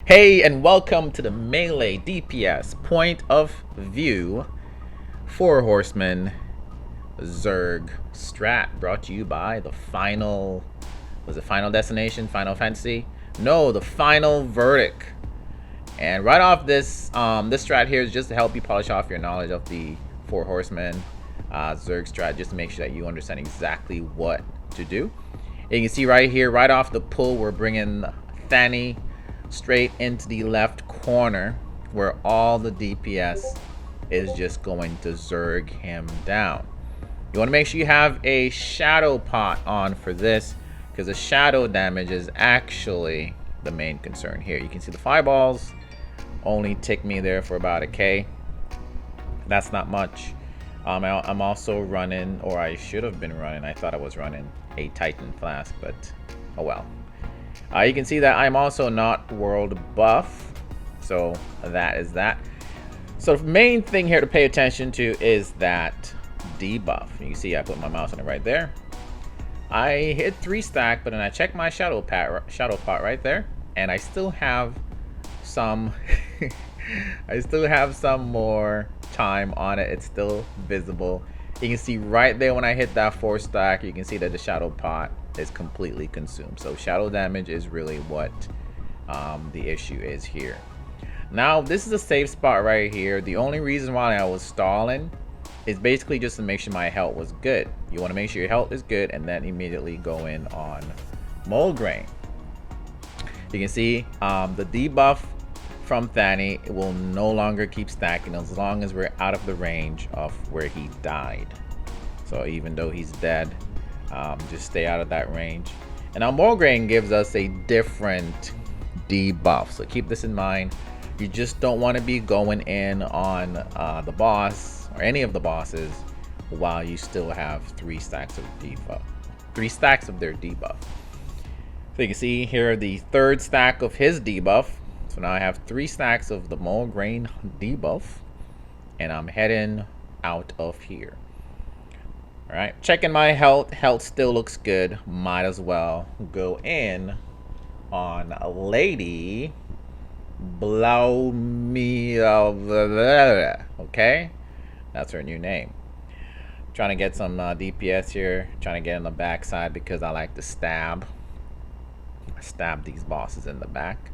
Hey, and welcome to the melee DPS point of view for Horseman Zurg strat, brought to you by the final, was it Final Destination, Final Fantasy? No, the Final Verdict. And right off this strat here is just to help you polish off your knowledge of the Four Horsemen Zurg strat, just to make sure that you understand exactly what to do. And you can see right here, right off the pull, we're bringing Thani straight into the left corner where all the DPS is just going to zerg him down. You want to make sure you have a shadow pot on for this, because the shadow damage is actually the main concern here. You can see the fireballs only tick me there for about a K. That's not much. I'm also running, or I should have been running, I thought I was running a Titan Flask, but oh well. You can see that I'm also not world buff, so that is that. So the main thing here to pay attention to is that debuff. You can see I put my mouse on it right there. I hit 3 stack, but then I check my shadow pot right there, and I still have some I still have some more time on it. It's still visible. You can see right there when I hit that 4 stack, you can see that the shadow pot is completely consumed. So shadow damage is really what the issue is here. Now this is a safe spot right here. The only reason why I was stalling is basically just to make sure my health was good. You want to make sure your health is good and then immediately go in on Mulgrain. You can see the debuff from Thani will no longer keep stacking as long as we're out of the range of where he died. So even though he's dead, just stay out of that range. And now Mulgrain gives us a different debuff, so keep this in mind. You just don't want to be going in on the boss or any of the bosses while you still have 3 stacks of debuff, 3 stacks of their debuff. So you can see here the 3rd stack of his debuff. So now I have 3 stacks of the Mulgrain debuff, and I'm heading out of here. All right, checking my health. Health still looks good. Might as well go in on Lady Blow Me. Okay, that's her new name. Trying to get some DPS here. Trying to get in the backside because I like to stab these bosses in the back.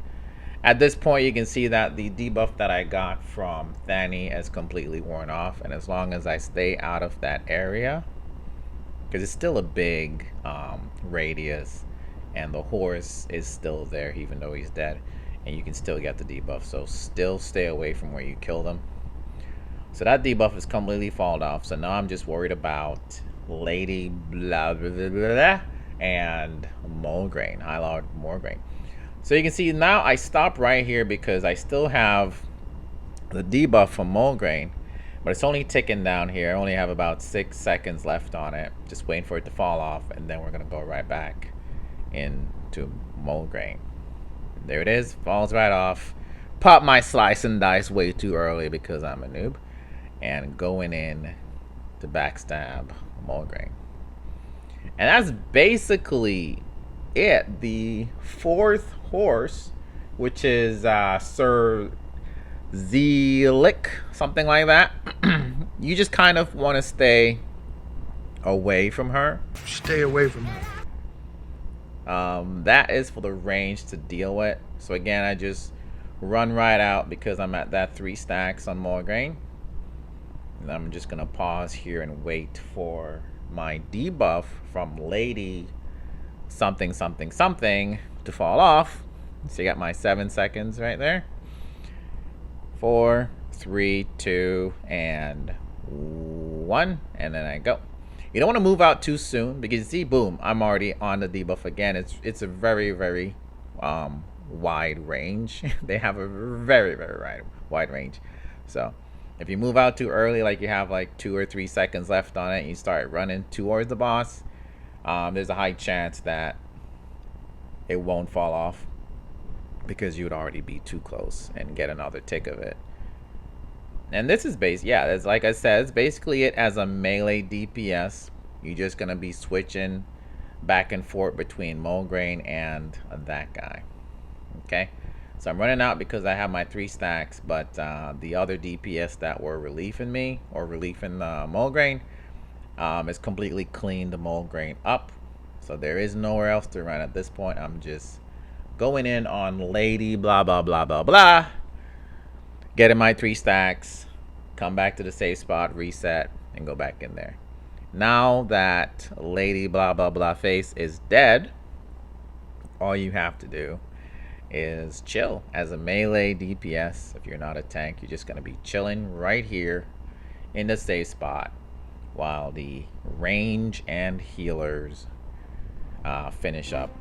At this point, you can see that the debuff that I got from Thani is completely worn off, and as long as I stay out of that area, because it's still a big radius, and the horse is still there even though he's dead, and you can still get the debuff, so still stay away from where you killed him. So that debuff is completely fallen off, so now I'm just worried about Lady blah blah blah, blah and Mulgrain, High Lord Mulgrain. So you can see now I stop right here because I still have the debuff from Mulgrain, but it's only ticking down here. I only have about 6 seconds left on it, just waiting for it to fall off, and then we're gonna go right back into Mulgrain. There it is, falls right off. Pop my slice and dice way too early because I'm a noob, and going in to backstab Mulgrain. And that's basically it. The 4th horse, which is Sir Zurg, something like that. You just kind of want to stay away from her. Stay away from her. That is for the range to deal with. So again, I just run right out because I'm at that 3 stacks on Mulgrain. And I'm just gonna pause here and wait for my debuff from Lady something something something to fall off. So you got my 7 seconds right there. 4, 3, 2, and 1, and then I go. You don't want to move out too soon because you see, boom, I'm already on the debuff again. It's a very wide range. They have a very wide range. So if you move out too early, like you have like 2 or 3 seconds left on it, and you start running towards the boss, there's a high chance that it won't fall off because you would already be too close and get another tick of it. And this is it's like I said, it's basically it as a melee DPS. You're just gonna be switching back and forth between Mulgrain and that guy. Okay, So I'm running out because I have my 3 stacks, but the other DPS that were relieving me, or relieving the Mulgrain, is completely cleaned the Mulgrain up. So there is nowhere else to run at this point. I'm just going in on Lady blah blah blah blah blah, getting my 3 stacks, come back to the safe spot, reset, and go back in there. Now that Lady blah blah blah face is dead, all you have to do is chill. As a melee DPS, if you're not a tank, you're just going to be chilling right here in the safe spot while the range and healers finish up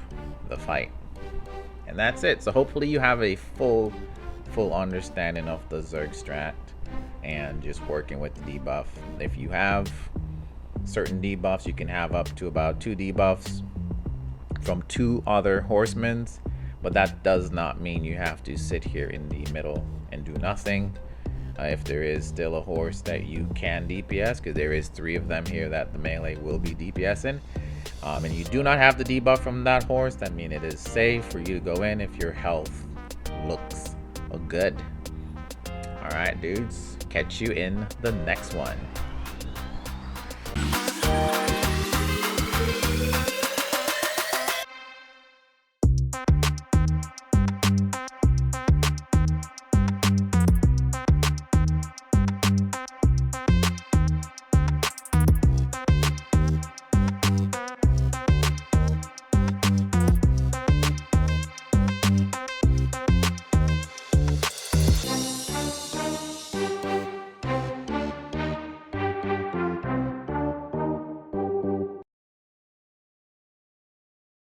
the fight. And that's it. So hopefully you have a full understanding of the Zurg strat and just working with the debuff. If you have certain debuffs, you can have up to about 2 debuffs from 2 other horsemen, but that does not mean you have to sit here in the middle and do nothing. If there is still a horse that you can DPS, because there is 3 of them here that the melee will be DPSing, and you do not have the debuff from that horse, that means it is safe for you to go in if your health looks good. Alright dudes, catch you in the next one.